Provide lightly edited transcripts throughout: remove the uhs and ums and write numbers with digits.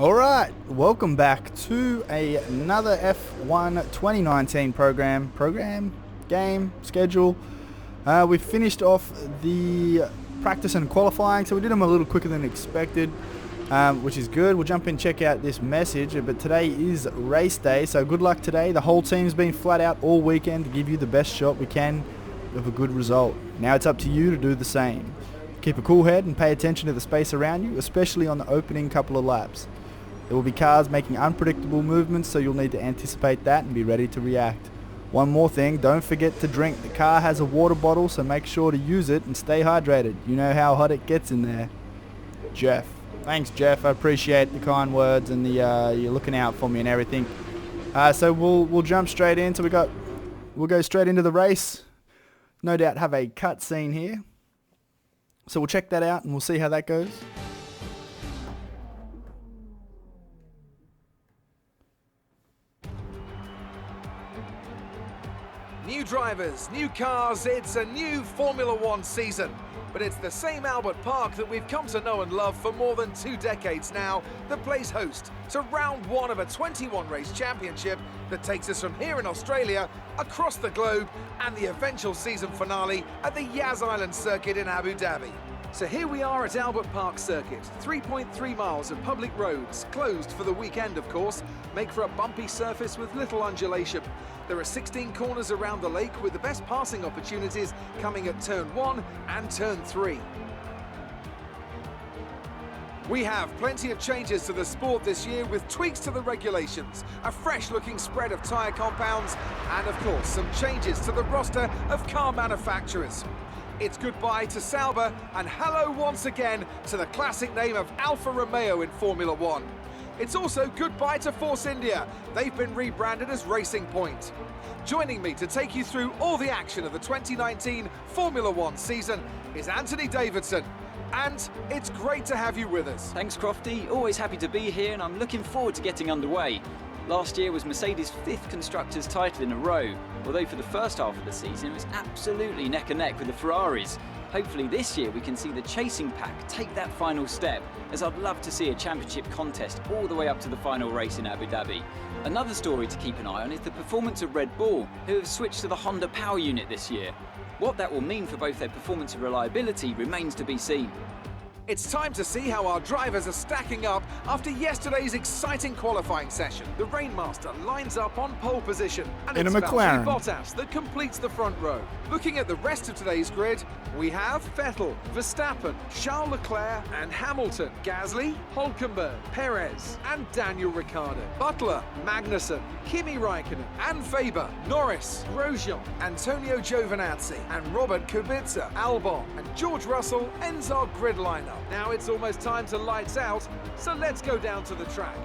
Alright, welcome back to another F1 2019 game, schedule. We finished off the practice and qualifying, so we did them a little quicker than expected, which is good. We'll jump in and check out this message, but today is race day, so good luck today. The whole team's been flat out all weekend to give you the best shot we can of a good result. Now it's up to you to do the same. Keep a cool head and pay attention to the space around you, especially on the opening couple of laps. There will be cars making unpredictable movements, so you'll need to anticipate that and be ready to react. One more thing, don't forget to drink. The car has a water bottle, so make sure to use it and stay hydrated. You know how hot it gets in there. Jeff. Thanks, Jeff. I appreciate the kind words and the you're looking out for me and everything. So we'll jump straight in. So we'll go straight into the race. No doubt have a cut scene here. So we'll check that out and we'll see how that goes. New drivers, new cars, it's a new Formula One season. But it's the same Albert Park that we've come to know and love for more than 2 decades now that plays host to round one of a 21-race championship that takes us from here in Australia, across the globe, and the eventual season finale at the Yas Island Circuit in Abu Dhabi. So here we are at Albert Park Circuit. 3.3 miles of public roads, closed for the weekend of course, make for a bumpy surface with little undulation. There are 16 corners around the lake with the best passing opportunities coming at turn 1 and turn 3. We have plenty of changes to the sport this year with tweaks to the regulations, a fresh looking spread of tyre compounds, and of course some changes to the roster of car manufacturers. It's goodbye to Sauber and hello once again to the classic name of Alfa Romeo in Formula One. It's also goodbye to Force India. They've been rebranded as Racing Point. Joining me to take you through all the action of the 2019 Formula One season is Anthony Davidson. And it's great to have you with us. Thanks, Crofty. Always happy to be here, and I'm looking forward to getting underway. Last year was Mercedes' 5th Constructors' title in a row, although for the first half of the season it was absolutely neck and neck with the Ferraris. Hopefully this year we can see the chasing pack take that final step, as I'd love to see a championship contest all the way up to the final race in Abu Dhabi. Another story to keep an eye on is the performance of Red Bull, who have switched to the Honda power unit this year. What that will mean for both their performance and reliability remains to be seen. It's time to see how our drivers are stacking up after yesterday's exciting qualifying session. The Rainmaster lines up on pole position, and In it's a McLaren. Valtteri Bottas that completes the front row. Looking at the rest of today's grid, we have Vettel, Verstappen, Charles Leclerc and Hamilton, Gasly, Hülkenberg, Perez and Daniel Ricciardo, Butler, Magnussen, Kimi Raikkonen and Faber, Norris, Grosjean, Antonio Giovinazzi and Robert Kubica, Albon and George Russell ends our grid lineup. Now it's almost time to lights out, so let's go down to the track.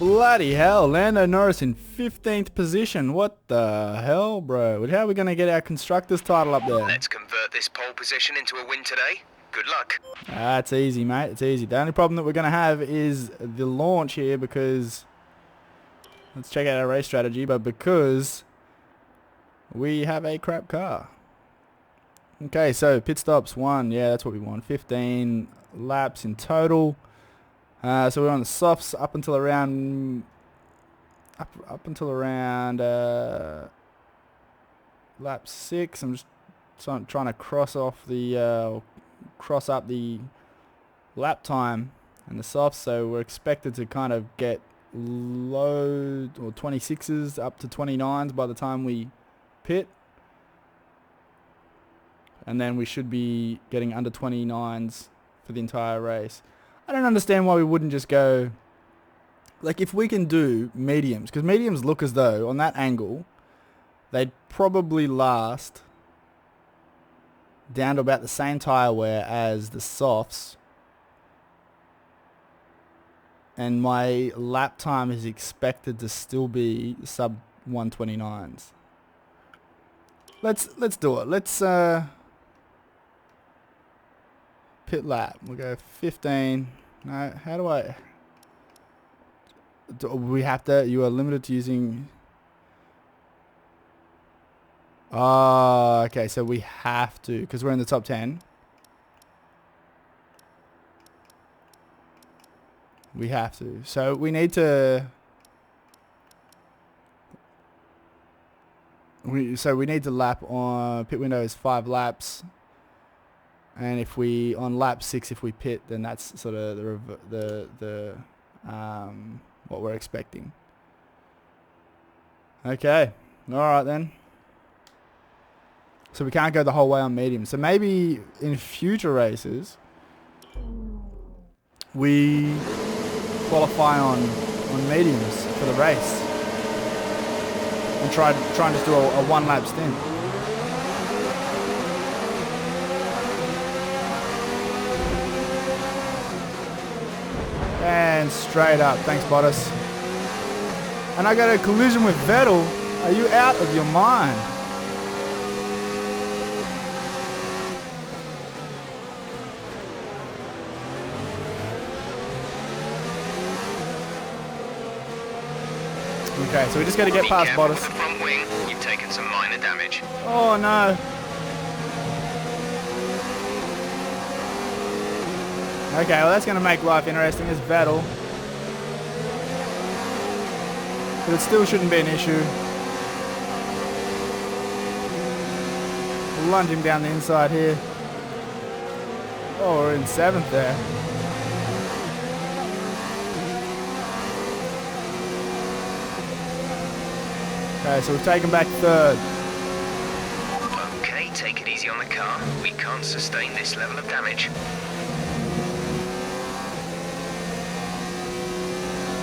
Bloody hell, Lando Norris in 15th position. What the hell, bro? How are we going to get our Constructors title up there? Let's convert this pole position into a win today. Good luck. It's easy, mate. It's easy. The only problem that we're going to have is the launch here because... Let's check out our race strategy, but because we have a crap car. Okay, so pit stops 1. Yeah, that's what we want. 15 laps in total. So we're on the softs up until around lap 6. I'm just trying to cross up the lap time and the softs. So we're expected to kind of get low or 26s up to 29s by the time we pit. And then we should be getting under 29s for the entire race. I don't understand why we wouldn't just go... Like, if we can do mediums, because mediums look as though, on that angle, they'd probably last down to about the same tyre wear as the softs. And my lap time is expected to still be sub 129s. Let's do it. Let's... pit lap. We'll go 15. No, how do I... we have to... You are limited to using... Oh, okay. So we have to, because we're in the top 10. We have to. So we need to... we need to lap on... Pit window is 5 laps. And if we... On lap 6, if we pit, then that's sort of the what we're expecting. Okay. Alright then. So we can't go the whole way on medium. So maybe in future races, we qualify on mediums for the race. And try and just do a 1 lap stint. And straight up. Thanks, Bottas. And I got a collision with Vettel. Are you out of your mind? Okay, so we just got to get past Bottas. With the front wing, you've taken some minor damage. Oh no. Okay, well that's going to make life interesting. It's Vettel. But it still shouldn't be an issue. We'll lunge him down the inside here. Oh, we're in 7th there. Okay, so we've taken back 3rd. Okay, take it easy on the car. We can't sustain this level of damage.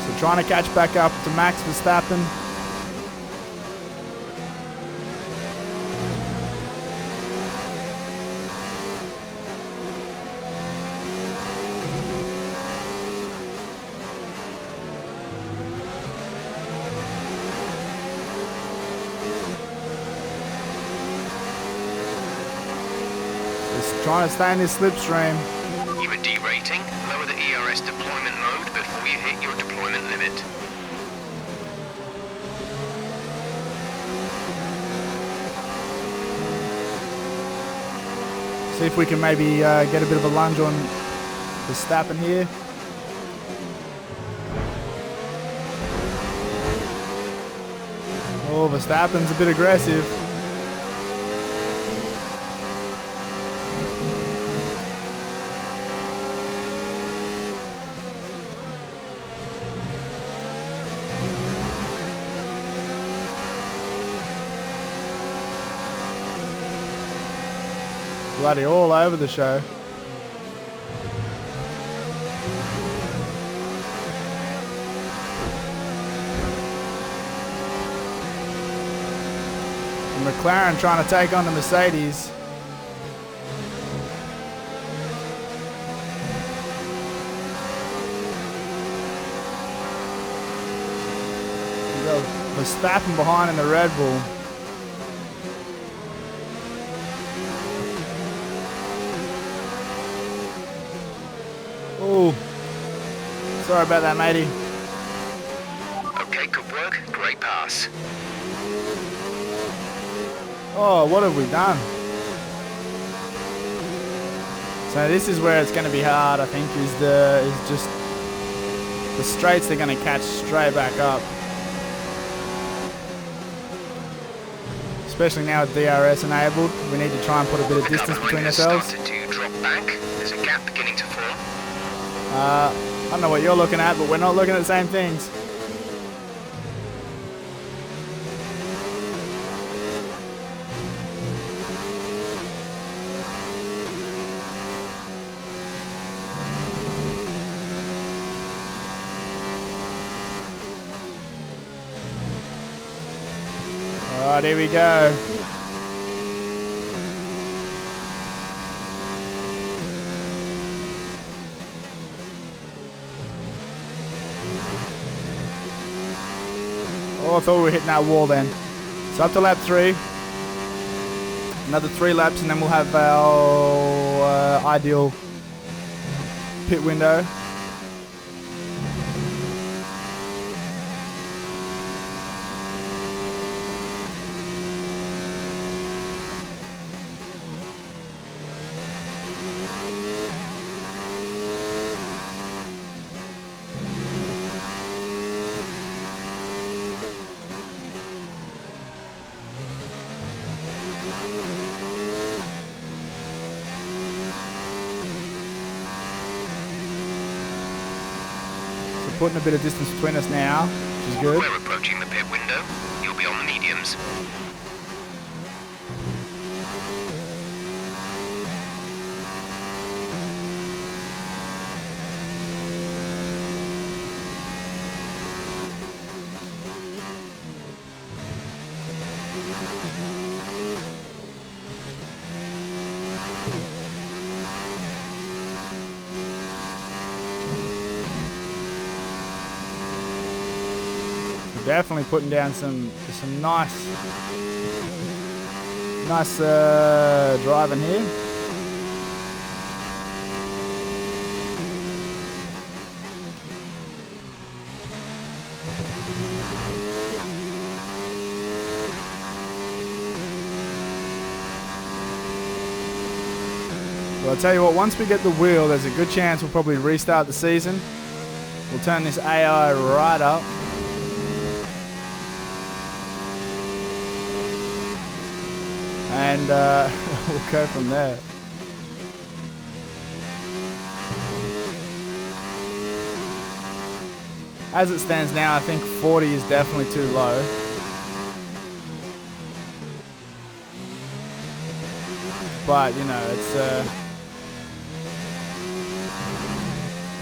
So trying to catch back up to Max Verstappen. Trying to stay in this slipstream. You are derating. Lower the ERS deployment mode before you hit your deployment limit. See if we can maybe get a bit of a lunge on Verstappen here. Oh, Verstappen's a bit aggressive. Bloody all over the show. And McLaren trying to take on the Mercedes. You got Verstappen behind in the Red Bull. Oh, sorry about that, matey. Okay, good work. Great pass. Oh, what have we done? So this is where it's going to be hard, I think, is just the straights they're going to catch straight back up. Especially now with DRS enabled, we need to try and put a bit of distance between ourselves. Started to drop back. There's a gap beginning to form. I don't know what you're looking at, but we're not looking at the same things. Alright, here we go. Oh, I thought we were hitting that wall then. So up to lap 3. Another 3 laps and then we'll have our ideal pit window. putting a bit of distance between us now, which is good. We're approaching the pit window. You'll be on the mediums. Definitely putting down some nice driving here. Well, I'll tell you what, once we get the wheel, there's a good chance we'll probably restart the season. We'll turn this AI right up. And we'll go from there. As it stands now, I think 40 is definitely too low. But, you know,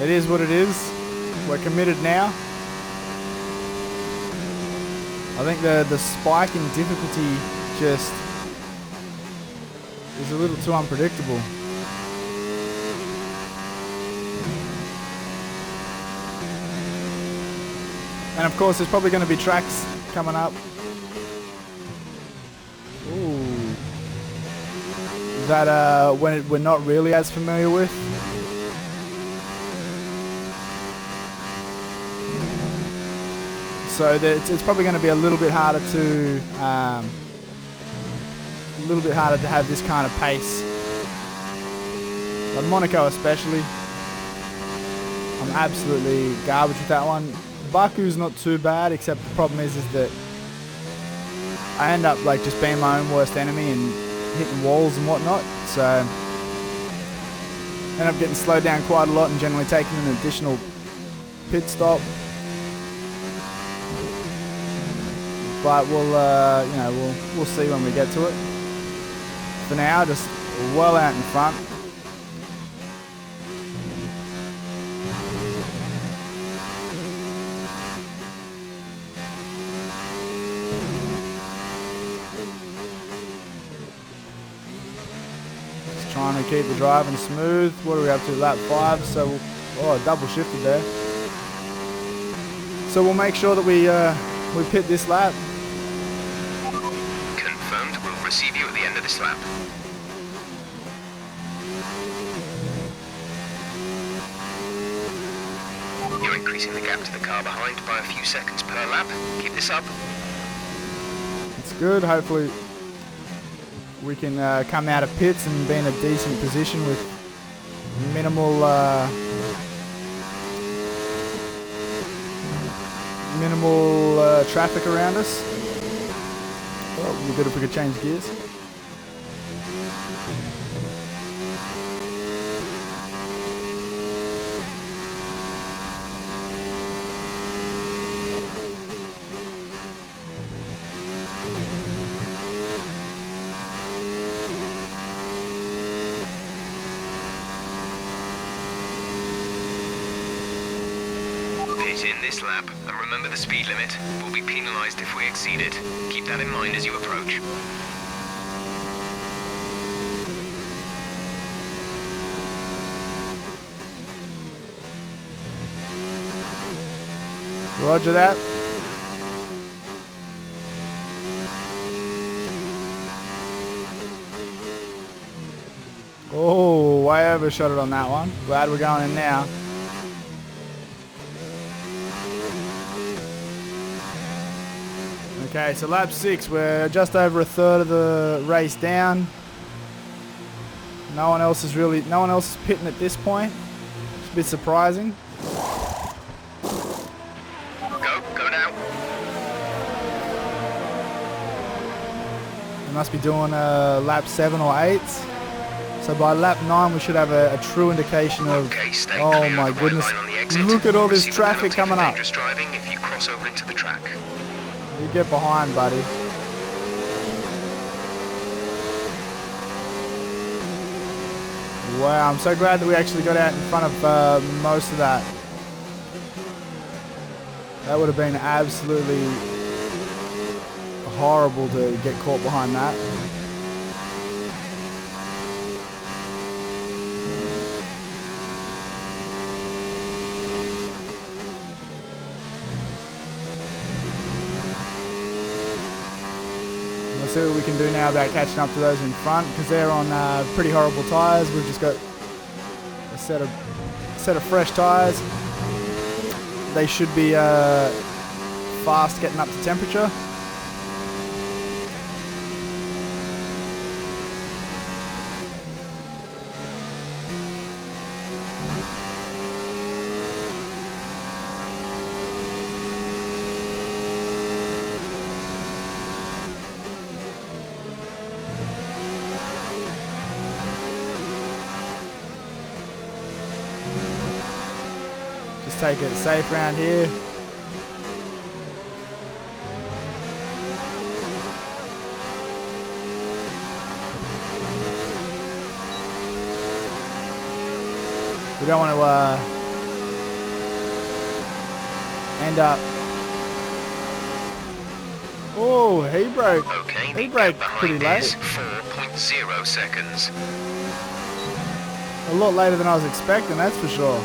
it is what it is. We're committed now. I think the spike in difficulty just is a little too unpredictable. And of course there's probably going to be tracks coming up. Ooh. That we're not really as familiar with. So it's probably going to be a little bit harder to have this kind of pace. But Monaco especially, I'm absolutely garbage with that one. Baku's not too bad, except the problem is that I end up like just being my own worst enemy and hitting walls and whatnot. So end up getting slowed down quite a lot and generally taking an additional pit stop. But we'll see when we get to it. For now, just well out in front. Just trying to keep the driving smooth. What are we up to? Lap 5. So, double shifted there. So we'll make sure that we pit this lap. Confirmed. We'll receive you at the end of this lap. You're increasing the gap to the car behind by a few seconds per lap. Keep this up. It's good. Hopefully we can come out of pits and be in a decent position with minimal traffic around us. Well, it'd be good if we could change gears. In this lap, and remember the speed limit. We'll be penalised if we exceed it. Keep that in mind as you approach. Roger that. Oh, way overshot it on that one. Glad we're going in now. Okay, so lap 6, we're just over a third of the race down. No one else is pitting at this point. It's a bit surprising. Go now. We must be doing lap 7 or 8. So by lap 9 we should have a true indication of, Okay, stay oh clear my of the white goodness, line on the exit. look at all this Receive a traffic penalty coming for up. dangerous driving if you cross over into the track. You get behind, buddy. Wow, I'm so glad that we actually got out in front of most of that. That would have been absolutely horrible to get caught behind that. Let's see what we can do now about catching up to those in front, because they're on pretty horrible tyres. We've just got a set of fresh tyres. They should be fast getting up to temperature. Just take it safe around here. We don't want to end up. Oh, he broke. Okay, He the broke gap pretty behind is late. 4.0 seconds. A lot later than I was expecting, that's for sure.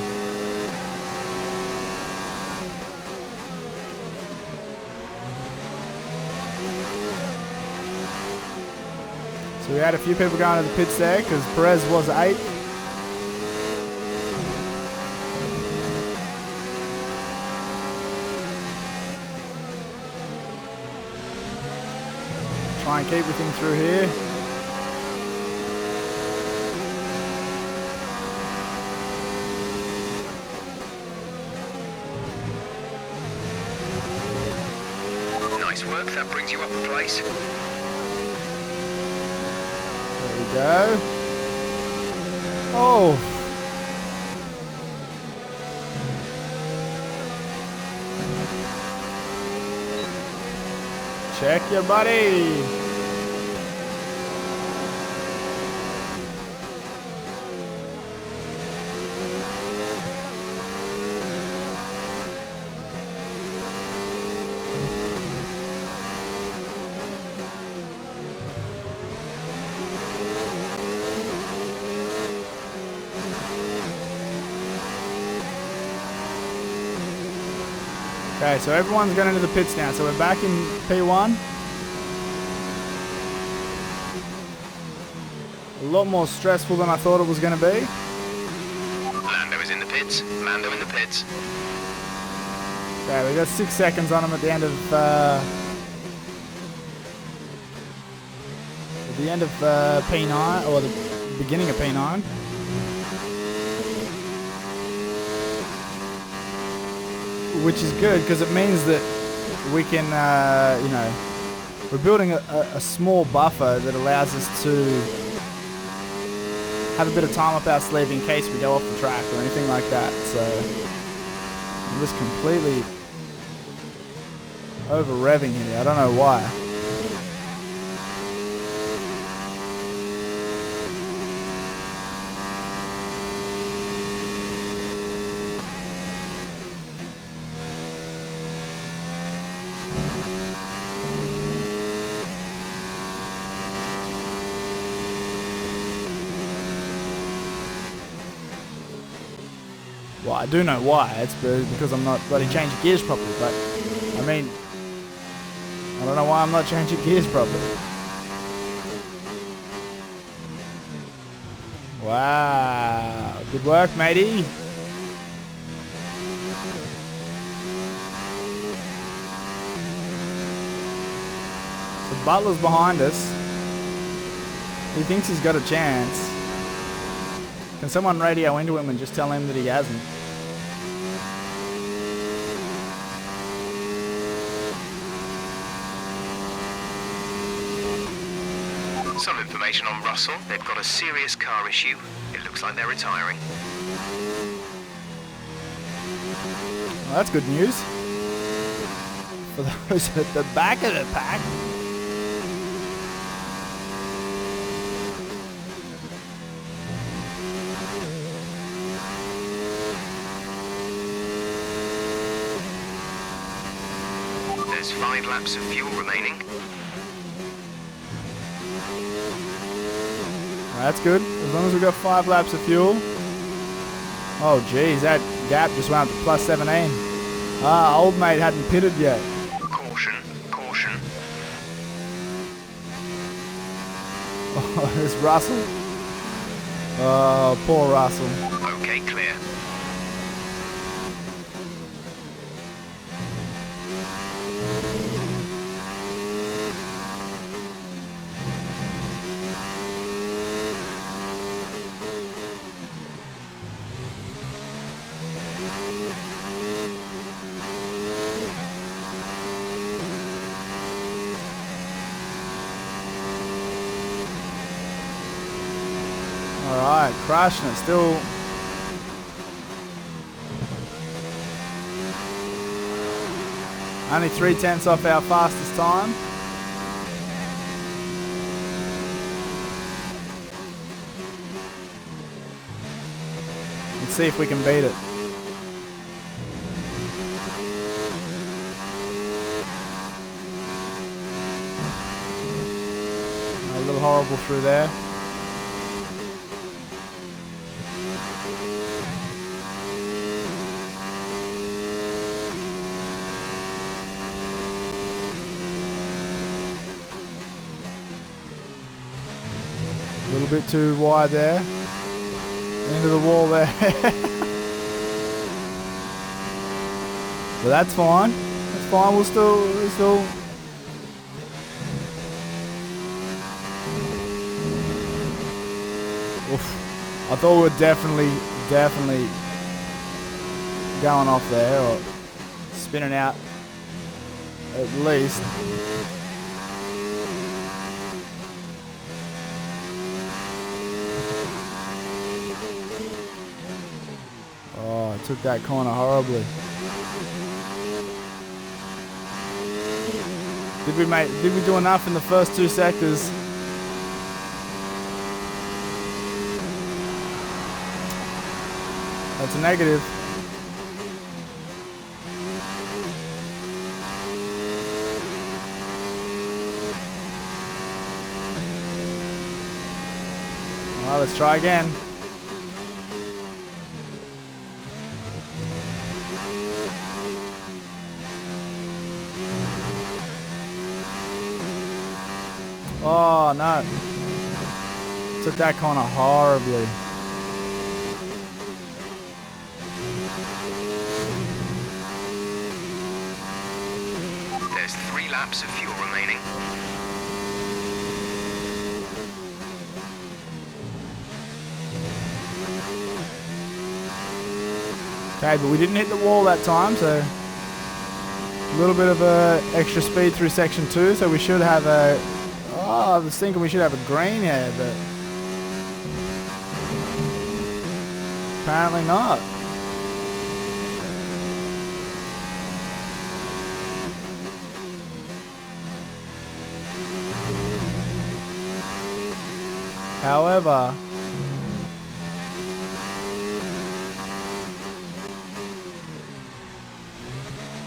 So we had a few people going to the pits there because Perez was 8th. Try and keep everything through here. Nice work, that brings you up a place. There we go. Oh. Check your buddy. Okay, so everyone's going into the pits now. So we're back in P1. A lot more stressful than I thought it was going to be. Lando is in the pits. Lando in the pits. Okay, we got 6 seconds on him at the end of P9, or the beginning of P9. Which is good because it means that we can, you know, we're building a small buffer that allows us to have a bit of time up our sleeve in case we go off the track or anything like that. So I'm just completely over revving here. I don't know why. Well, I do know why. It's because I'm not bloody changing gears properly. But I mean, I don't know why I'm not changing gears properly. Wow, good work, matey. So Butler's behind us. He thinks he's got a chance. Can someone radio into him and just tell him that he hasn't? Some information information on Russell. They've got a serious car issue. It looks like they're retiring. Well, that's good news for those at the back of the pack. There's 5 laps of fuel remaining. That's good, as long as we've got 5 laps of fuel. Oh geez, that gap just went up to plus 17. Ah, old mate hadn't pitted yet. Caution, caution. Oh, there's Russell. Oh, poor Russell. Okay, clear. Alright, crushing it still. Only 3/10 off our fastest time. Let's see if we can beat it. A little horrible through there. A little bit too wide there. Into the wall there. But that's fine. That's fine. We'll still. Oof. I thought we were definitely going off there or spinning out at least. Oh, I took that corner horribly. Did we do enough in the first 2 sectors? That's a negative. Well, let's try again. Oh no. Took that corner horribly. There's 3 laps of fuel remaining. Okay, but we didn't hit the wall that time, so a little bit of extra speed through section 2, so we should have a... Oh, I was thinking we should have a green here, but apparently not. However,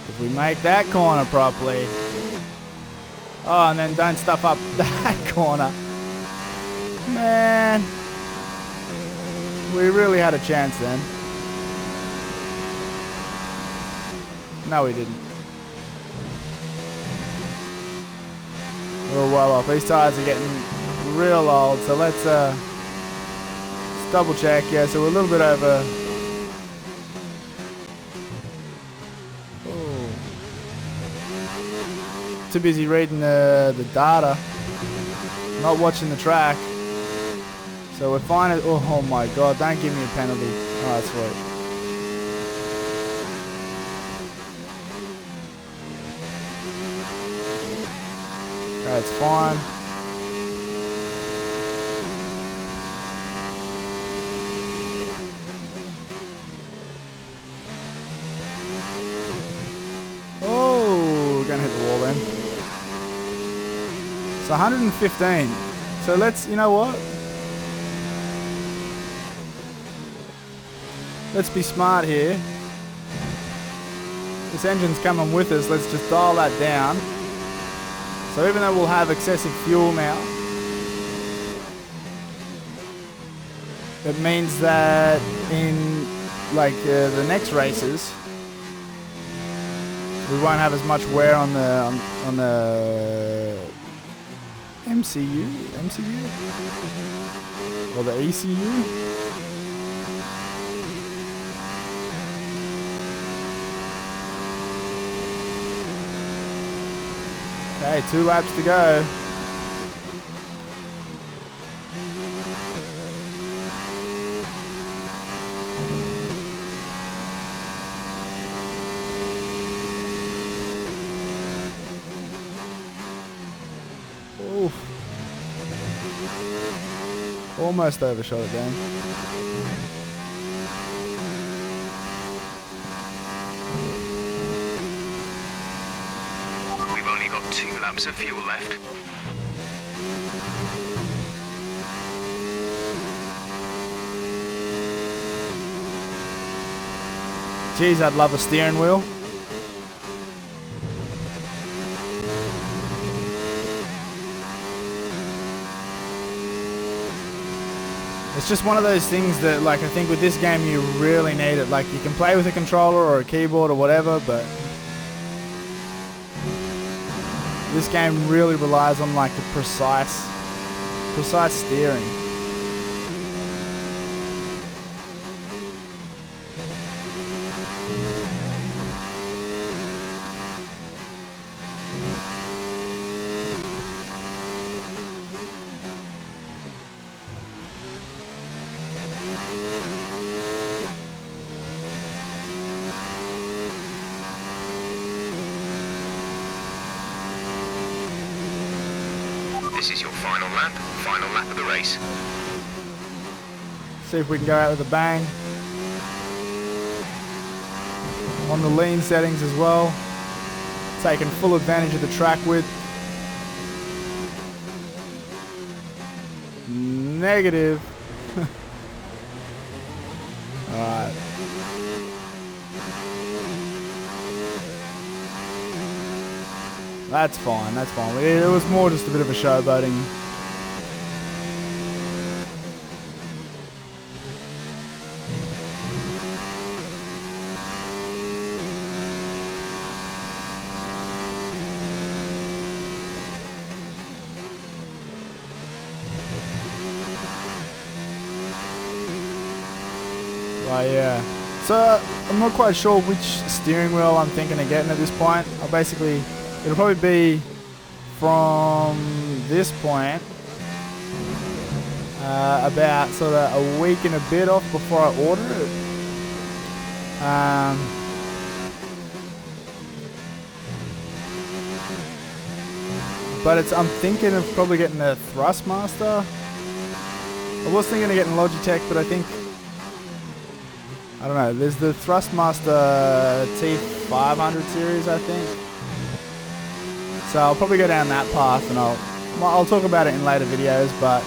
if we make that corner properly... Oh, and then don't stuff up that corner. Man. We really had a chance then. No, we didn't. We're well off. These tires are getting real old, so let's double check. Yeah, so we're a little bit over. Too busy reading the data, not watching the track. So we're fine. Oh my god, don't give me a penalty. Alright, sweet. Okay, it's fine. It's 115. So let's, you know what? Let's be smart here. This engine's coming with us. Let's just dial that down. So even though we'll have excessive fuel now, it means that in like the next races, we won't have as much wear on the MCU or the ECU. Okay, 2 laps to go. Oof. Almost overshot it then. We've only got 2 laps of fuel left. Geez, I'd love a steering wheel. It's just one of those things that, like, I think with this game you really need it. Like, you can play with a controller or a keyboard or whatever, but this game really relies on, like, the precise steering. This is your final lap of the race. See if we can go out with a bang. On the lean settings as well. Taking full advantage of the track width. Negative. Alright. That's fine, that's fine. It was more just a bit of a showboating. Right, yeah. So, I'm not quite sure which steering wheel I'm thinking of getting at this point. It'll probably be from this point about sort of a week and a bit off before I order it. But I'm thinking of probably getting a Thrustmaster. I was thinking of getting Logitech, but I don't know, there's the Thrustmaster T500 series, I think. So I'll probably go down that path, and I'll talk about it in later videos, but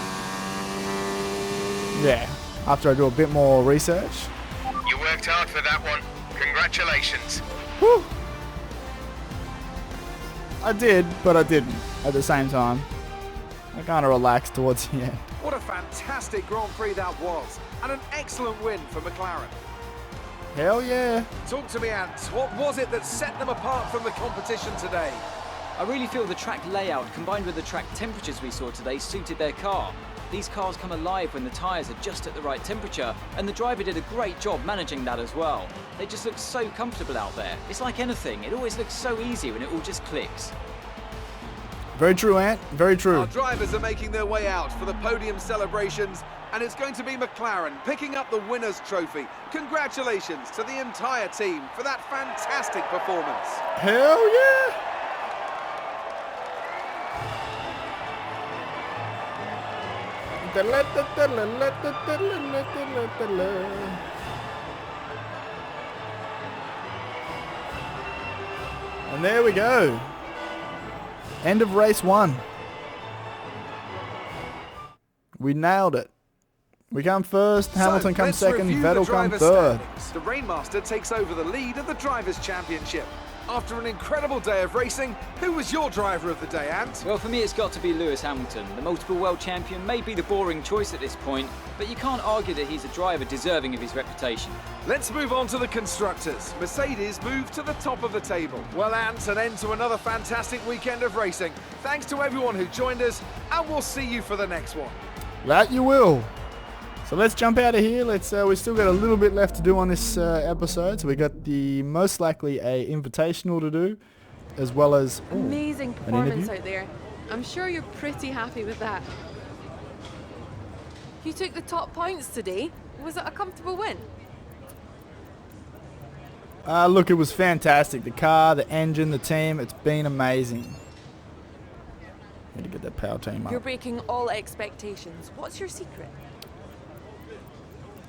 yeah, after I do a bit more research. You worked hard for that one. Congratulations. Whew. I did, but I didn't at the same time. I kind of relaxed towards the end. What a fantastic Grand Prix that was, and an excellent win for McLaren. Hell yeah. Talk to me, Ant. What was it that set them apart from the competition today? I really feel the track layout combined with the track temperatures we saw today suited their car. These cars come alive when the tyres are just at the right temperature, and the driver did a great job managing that as well. They just look so comfortable out there. It's like anything, it always looks so easy when it all just clicks. Very true, Ant. Very true. Our drivers are making their way out for the podium celebrations, and it's going to be McLaren picking up the winner's trophy. Congratulations to the entire team for that fantastic performance. Hell yeah. And there we go. End of race 1. We nailed it. We come first, Hamilton comes let's second, review the Vettel comes drivers' third. standings. The Rainmaster takes over the lead of the Drivers' Championship. After an incredible day of racing, who was your driver of the day, Ant? Well, for me, it's got to be Lewis Hamilton. The multiple world champion may be the boring choice at this point, but you can't argue that he's a driver deserving of his reputation. Let's move on to the Constructors. Mercedes moved to the top of the table. Well, Ant, an end to another fantastic weekend of racing. Thanks to everyone who joined us, and we'll see you for the next one. That you will. So let's jump out of here. We've still got a little bit left to do on this episode. So we got the most likely a invitational to do, as well as amazing performance out there. I'm sure you're pretty happy with that. You took the top points today. Was it a comfortable win? Look, it was fantastic. The car, the engine, the team, it's been amazing. Need to get that power team up. You're breaking all expectations. What's your secret?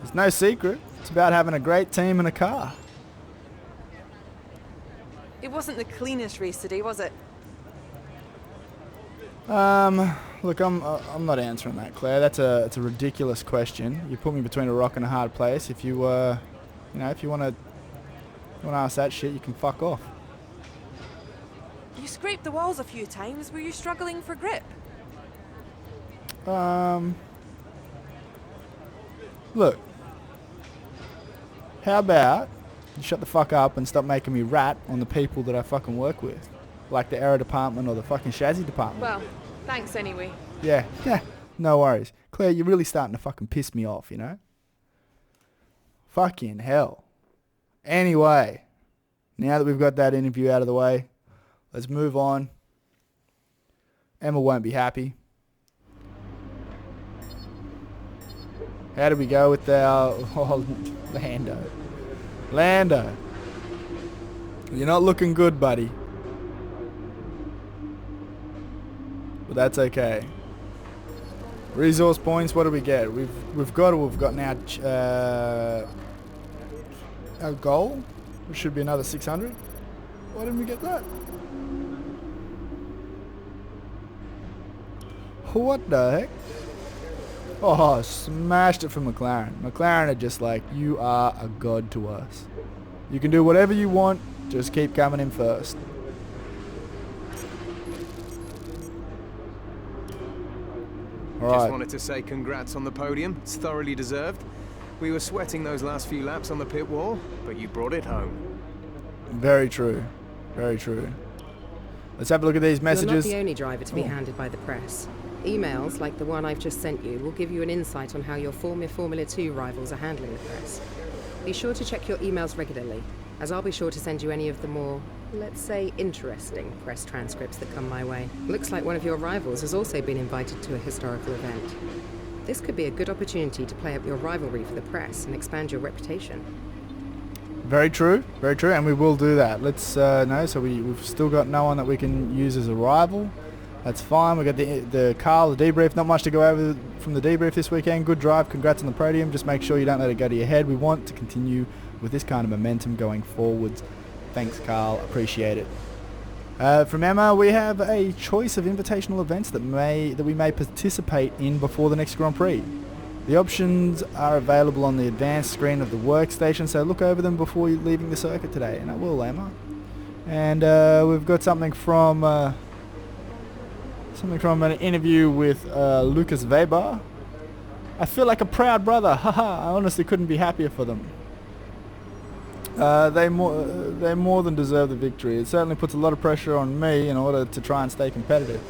There's no secret. It's about having a great team and a car. It wasn't the cleanest race today, was it? Look, I'm not answering that, Claire. It's a ridiculous question. You put me between a rock and a hard place. If you if you want to ask that shit, you can fuck off. You scraped the walls a few times. Were you struggling for grip? Look. How about you shut the fuck up and stop making me rat on the people that I fucking work with? Like the aero department or the fucking chassis department. Well, thanks anyway. Yeah, no worries. Claire, you're really starting to fucking piss me off, you know? Fucking hell. Anyway, now that we've got that interview out of the way, let's move on. Emma won't be happy. How did we go with our... Oh, Lando. You're not looking good, buddy. But that's okay. Resource points, what do we get? We've got now our goal, which should be another 600. Why didn't we get that? What the heck? Oh, smashed it for McLaren. McLaren are just like, you are a god to us. You can do whatever you want, just keep coming in first. All Just right. wanted to say congrats on the podium. It's thoroughly deserved. We were sweating those last few laps on the pit wall, but you brought it home. Very true. Very true. Let's have a look at these messages. You're not the only driver to be handed by the press. Emails, like the one I've just sent you, will give you an insight on how your former Formula 2 rivals are handling the press. Be sure to check your emails regularly, as I'll be sure to send you any of the more, let's say, interesting press transcripts that come my way. Looks like one of your rivals has also been invited to a historical event. This could be a good opportunity to play up your rivalry for the press and expand your reputation. Very true, and we will do that. Let's so we've still got no one that we can use as a rival. That's fine. We got the Carl, the debrief. Not much to go over from the debrief this weekend. Good drive. Congrats on the podium. Just make sure you don't let it go to your head. We want to continue with this kind of momentum going forwards. Thanks, Carl. Appreciate it. From Emma, we have a choice of invitational events that we may participate in before the next Grand Prix. The options are available on the advanced screen of the workstation, so look over them before you're leaving the circuit today. And I will, Emma. And we've got something from an interview with Lucas Weber. I feel like a proud brother. Haha, I honestly couldn't be happier for them. They more than deserve the victory. It certainly puts a lot of pressure on me in order to try and stay competitive.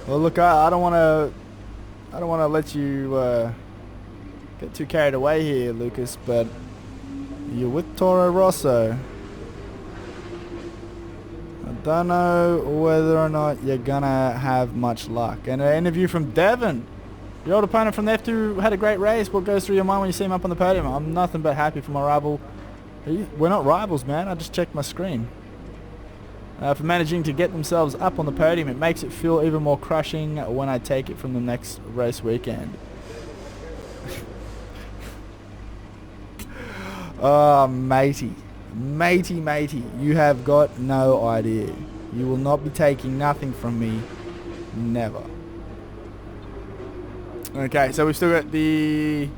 Well, look, I don't want to let you get too carried away here, Lucas, but you're with Toro Rosso. I don't know whether or not you're gonna have much luck. And an interview from Devon. Your old opponent from the F2 had a great race. What goes through your mind when you see him up on the podium? I'm nothing but happy for my rival. We're not rivals, man. I just checked my screen. For managing to get themselves up on the podium, it makes it feel even more crushing when I take it from the next race weekend. Oh, matey, you have got no idea. You will not be taking nothing from me. Never. Okay, so we've still got the...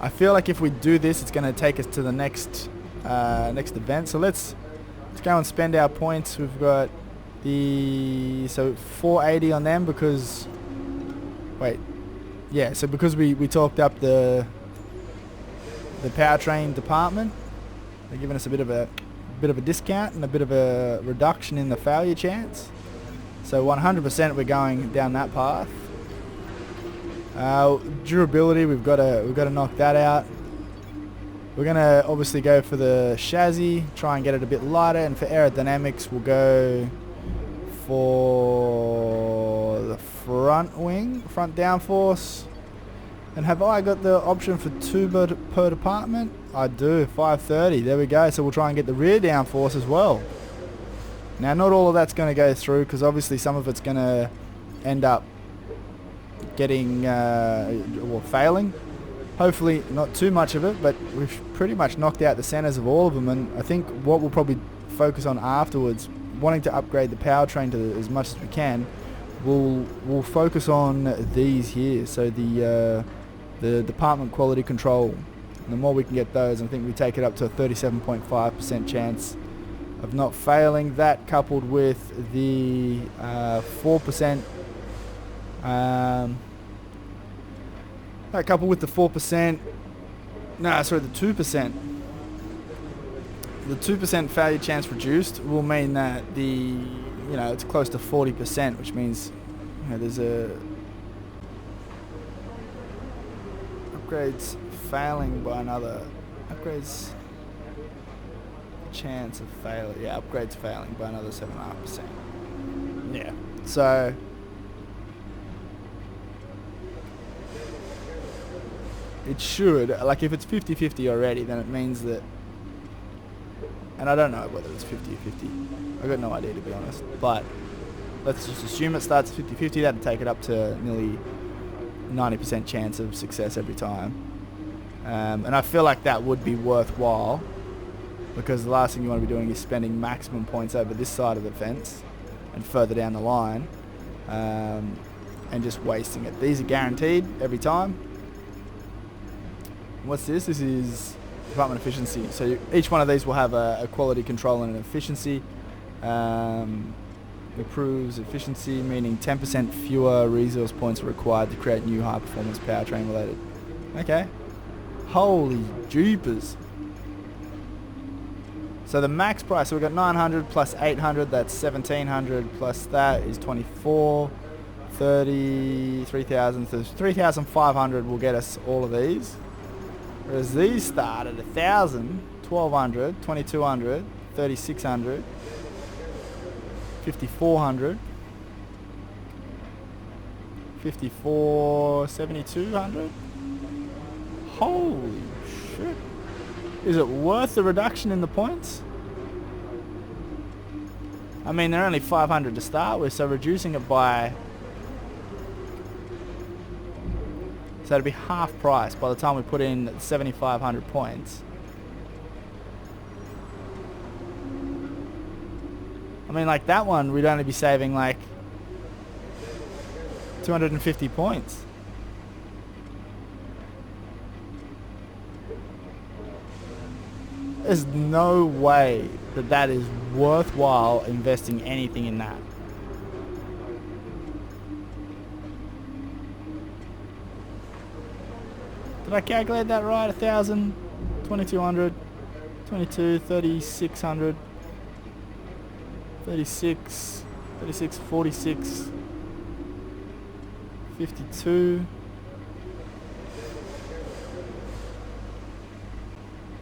I feel like if we do this, it's going to take us to the next event. So let's go and spend our points. We've got the... So 480 on them because... Wait. Yeah, so because we talked up the powertrain department, they're giving us a bit of a discount and a bit of a reduction in the failure chance. So 100% we're going down that path. Durability, we've got to knock that out. We're gonna obviously go for the chassis, try and get it a bit lighter, and for aerodynamics we'll go for the front wing, front downforce. And have I got the option for 2 per department? I do, 530, there we go. So we'll try and get the rear downforce as well. Now not all of that's going to go through because obviously some of it's going to end up getting, failing. Hopefully not too much of it, but we've pretty much knocked out the centers of all of them, and I think what we'll probably focus on afterwards, wanting to upgrade the powertrain to as much as we can, we'll focus on these here. So the department quality control. And the more we can get those, I think we take it up to a 37.5% chance of not failing. That coupled with the 4%. That coupled with the 4%. No, sorry, the 2%. The 2% failure chance reduced will mean that it's close to 40%, which means there's a upgrades failing by another upgrades chance of failure. Yeah, upgrades failing by another 7.5%. Yeah, so it should, like if it's 50-50 already, then it means that, and I don't know whether it's 50 or 50. I've got no idea, to be honest, but let's just assume it starts 50-50. That'd take it up to nearly 90% chance of success every time. And I feel like that would be worthwhile, because the last thing you want to be doing is spending maximum points over this side of the fence and further down the line, and just wasting it. These are guaranteed every time. What's this? This is department efficiency. So each one of these will have a quality control and an efficiency. Improves efficiency, meaning 10% fewer resource points are required to create new high-performance powertrain related. Okay. Holy jeepers. So the max price, so we've got 900 plus 800, that's 1700, plus that is 24, 30, 3000, so 3500 will get us all of these. Whereas these start at 1000, 1200, 2200, 3600, 5400, 54, 7200. Holy shit. Is it worth the reduction in the points? I mean, they're only 500 to start with, so reducing it by... So it'd be half price by the time we put in 7,500 points. I mean, like that one, we'd only be saving like 250 points. There's no way that that is worthwhile investing anything in that. Did I calculate that right? 1,000, 2,200, 22, 3,600, 36, 46, 52.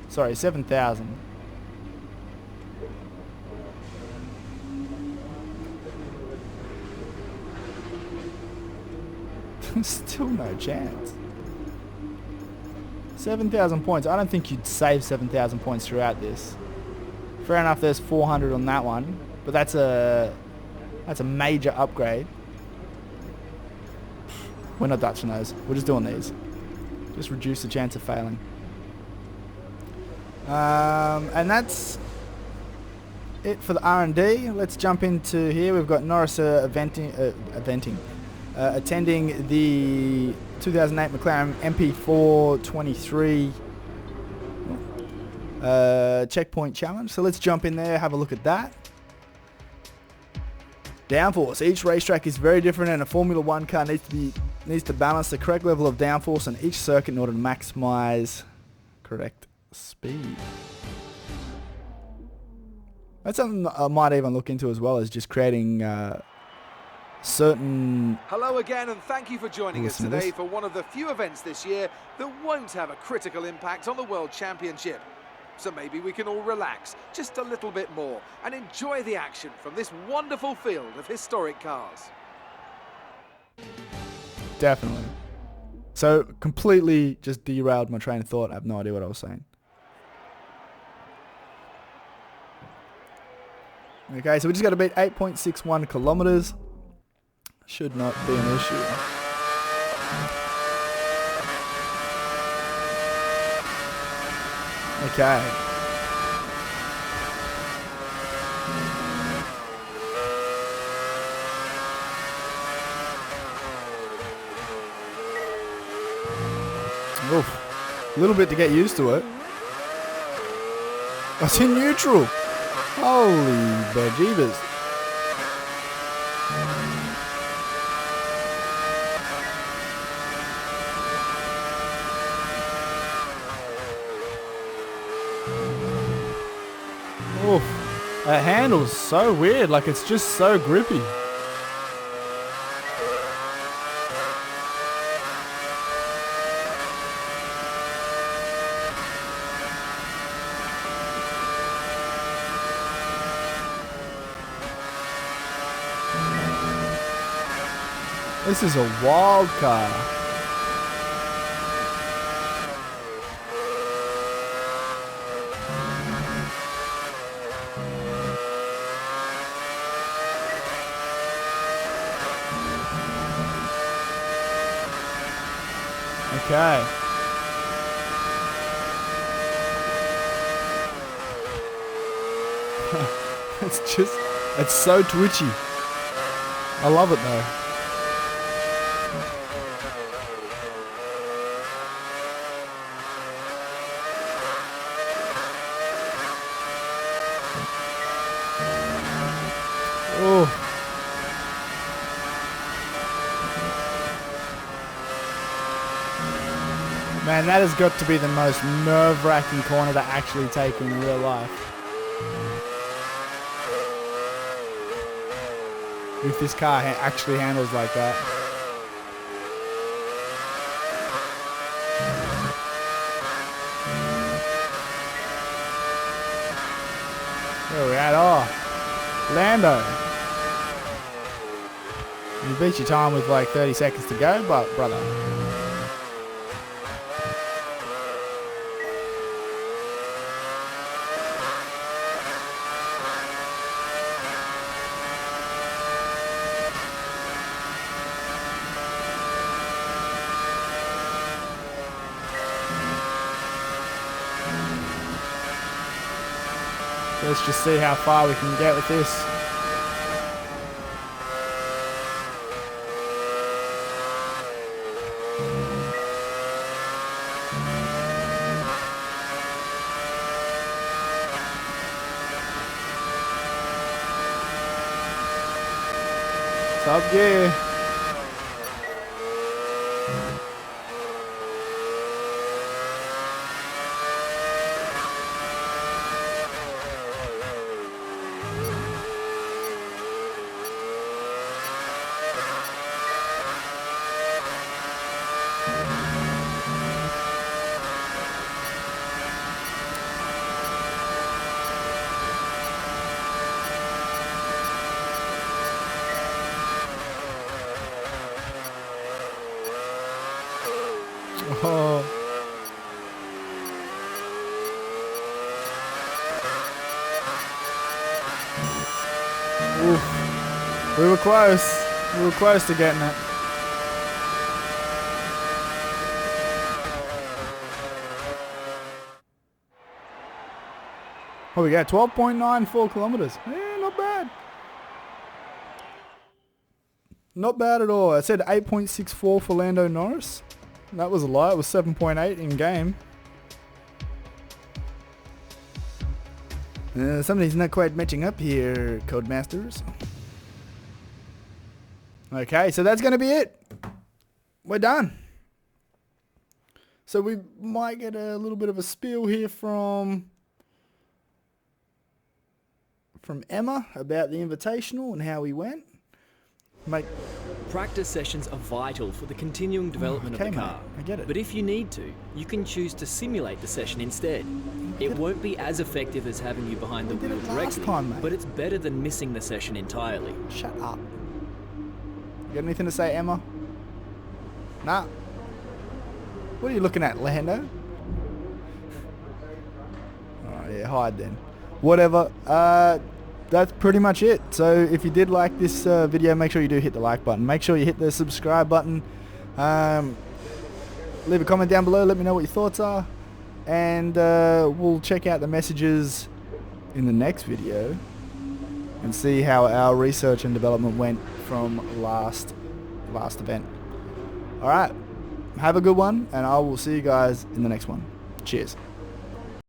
Sorry, 7,000. Still no chance. 7,000 points. I don't think you'd save 7,000 points throughout this. Fair enough, there's 400 on that one, but that's a major upgrade. We're not Dutching those. We're just doing these. Just reduce the chance of failing. And that's it for the R&D. Let's jump into here. We've got Norris eventing attending the 2008 McLaren MP423 checkpoint challenge. So let's jump in there, have a look at that. Downforce. Each racetrack is very different, and a Formula 1 car needs to balance the correct level of downforce on each circuit in order to maximize correct speed. That's something that I might even look into as well, as just creating certain... Hello again, and thank you for joining us today for one of the few events this year that won't have a critical impact on the World Championship. So maybe we can all relax just a little bit more and enjoy the action from this wonderful field of historic cars. Definitely. So completely just derailed my train of thought. I have no idea what I was saying. Okay, so we just got to beat 8.61 kilometers. Should not be an issue. Okay. Oof. A little bit to get used to it. That's in neutral. Holy bejeebers. Oof. That handle's so weird, like it's just so grippy. This is a wild car. Okay. It's so twitchy. I love it though. Oh. Man, that has got to be the most nerve-wracking corner to actually take in real life. If this car actually handles like that. Where are we at? Oh, Lando. You beat your time with like 30 seconds to go, but brother. Let's just see how far we can get with this. Top gear. Oh. Oof. We were close. We were close to getting it. What we got? 12.94 kilometers. Yeah, not bad. Not bad at all. I said 8.64 for Lando Norris. That was a lie. It was 7.8 in game. Some of these not quite matching up here, Codemasters. Okay, so that's going to be it. We're done. So we might get a little bit of a spiel here from Emma about the Invitational and how we went. Practice sessions are vital for the continuing development of the car. Mate, I get it. But if you need to, you can choose to simulate the session instead. It won't be as effective as having you behind the We did wheel it last directly, time, mate. but it's better than missing the session entirely. Shut up. You got anything to say, Emma? Nah. What are you looking at, Lando? Oh yeah, hide then. Whatever. That's pretty much it. So if you did like this video, make sure you do hit the like button. Make sure you hit the subscribe button. Leave a comment down below. Let me know what your thoughts are. And we'll check out the messages in the next video and see how our research and development went from last event. Alright, have a good one, and I will see you guys in the next one. Cheers.